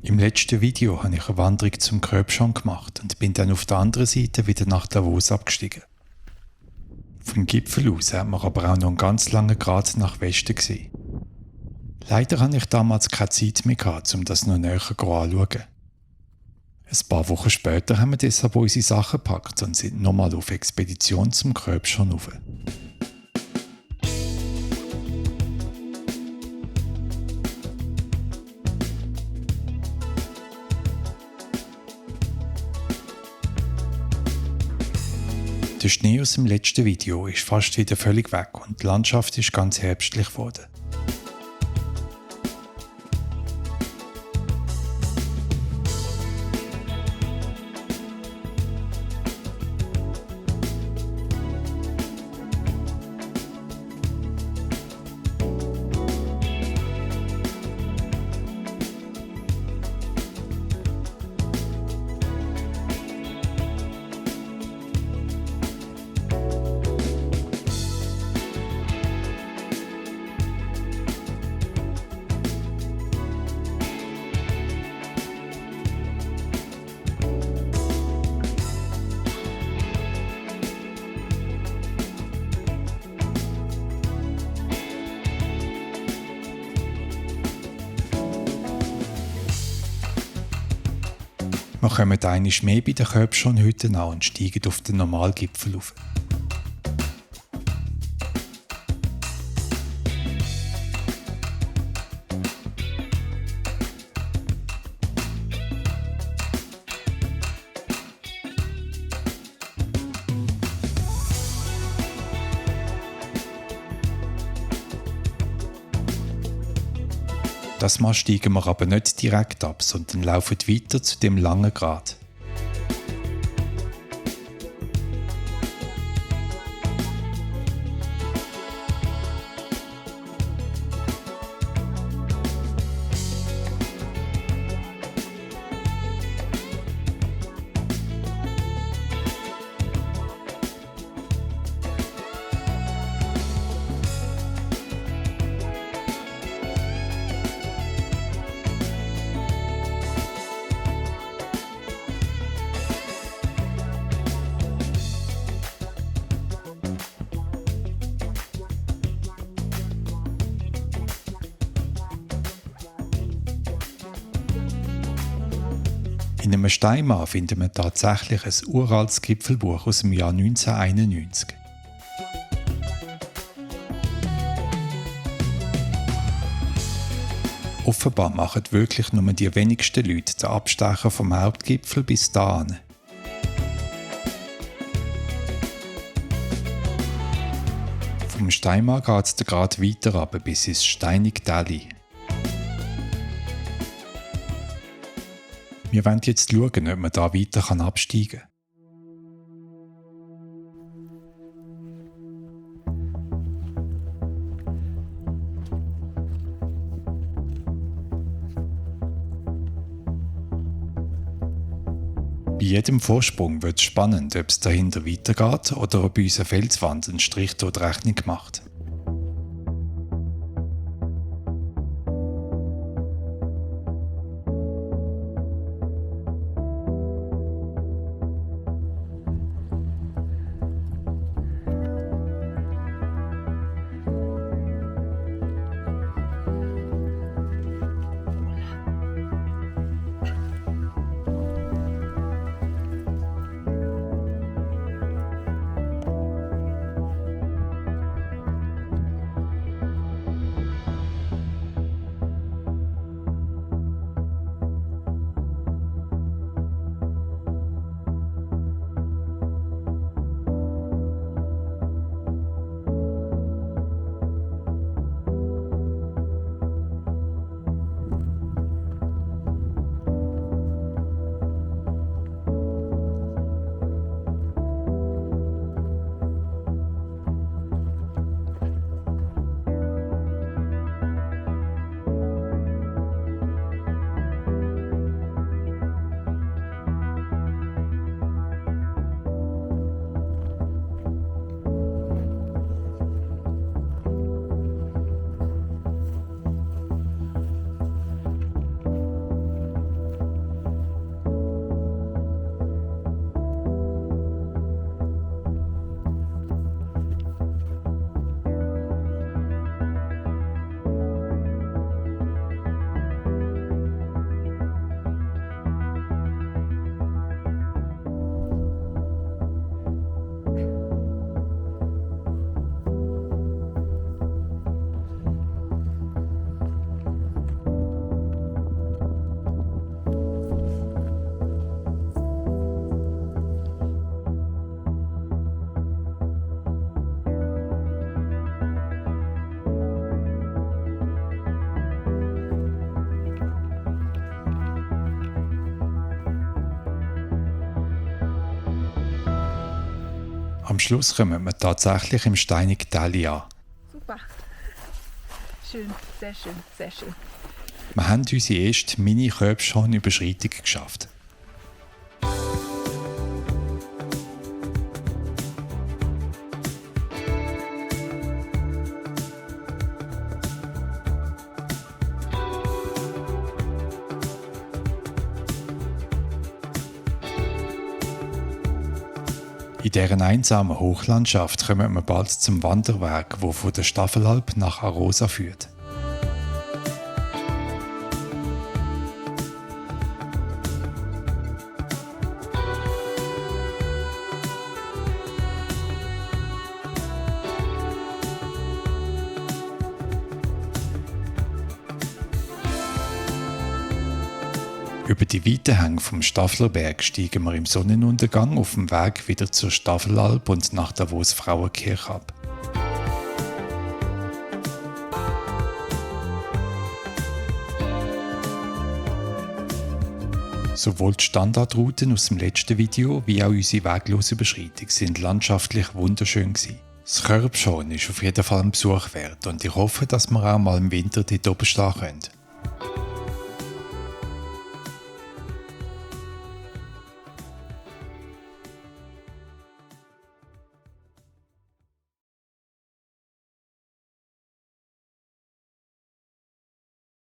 Im letzten Video habe ich eine Wanderung zum Gröbschan gemacht und bin dann auf der anderen Seite wieder nach Davos abgestiegen. Vom Gipfel aus hat man aber auch noch einen ganz langen Grat nach Westen gesehen. Leider hatte ich damals keine Zeit mehr gehabt, um das noch näher anzuschauen. Ein paar Wochen später haben wir deshalb unsere Sachen gepackt und sind nochmal auf Expedition zum Gröbschan rauf. Der Schnee aus dem letzten Video ist fast wieder völlig weg und die Landschaft ist ganz herbstlich geworden. Wir kommen einmal mehr bei den Gröbschan-Hütten an und steigen auf den Normalgipfel auf. Das Mal steigen wir aber nicht direkt ab, sondern laufen weiter zu dem langen Grat. In einem Steinmann findet man tatsächlich ein uraltes Gipfelbuch aus dem Jahr 1991. Offenbar machen wirklich nur die wenigsten Leute den Abstecher vom Hauptgipfel bis dahin. Vom Steinmann geht es gerade weiter runter bis ins steinige Tal. Wir wollen jetzt schauen, ob man da weiter absteigen kann. Bei jedem Vorsprung wird es spannend, ob es dahinter weitergeht oder ob unsere Felswand einen Strich durch die Rechnung macht. am Schluss kommen wir tatsächlich im steinigen Tal an. Super. Schön, sehr schön, sehr schön. Wir haben unsere erste Mini-Köbschon-Überschreitung geschafft. In dieser einsamen Hochlandschaft kommen wir bald zum Wanderweg, der von der Staffelalp nach Arosa führt. Über die weiten Hänge vom Stafflerberg steigen wir im Sonnenuntergang auf dem Weg wieder zur Staffelalp und nach Davos Frauenkirche ab. Sowohl die Standardrouten aus dem letzten Video wie auch unsere Weglosüberschreitung sind landschaftlich wunderschön gewesen. Das Körbschon ist auf jeden Fall ein Besuch wert und ich hoffe, dass wir auch mal im Winter dort oben stehen können.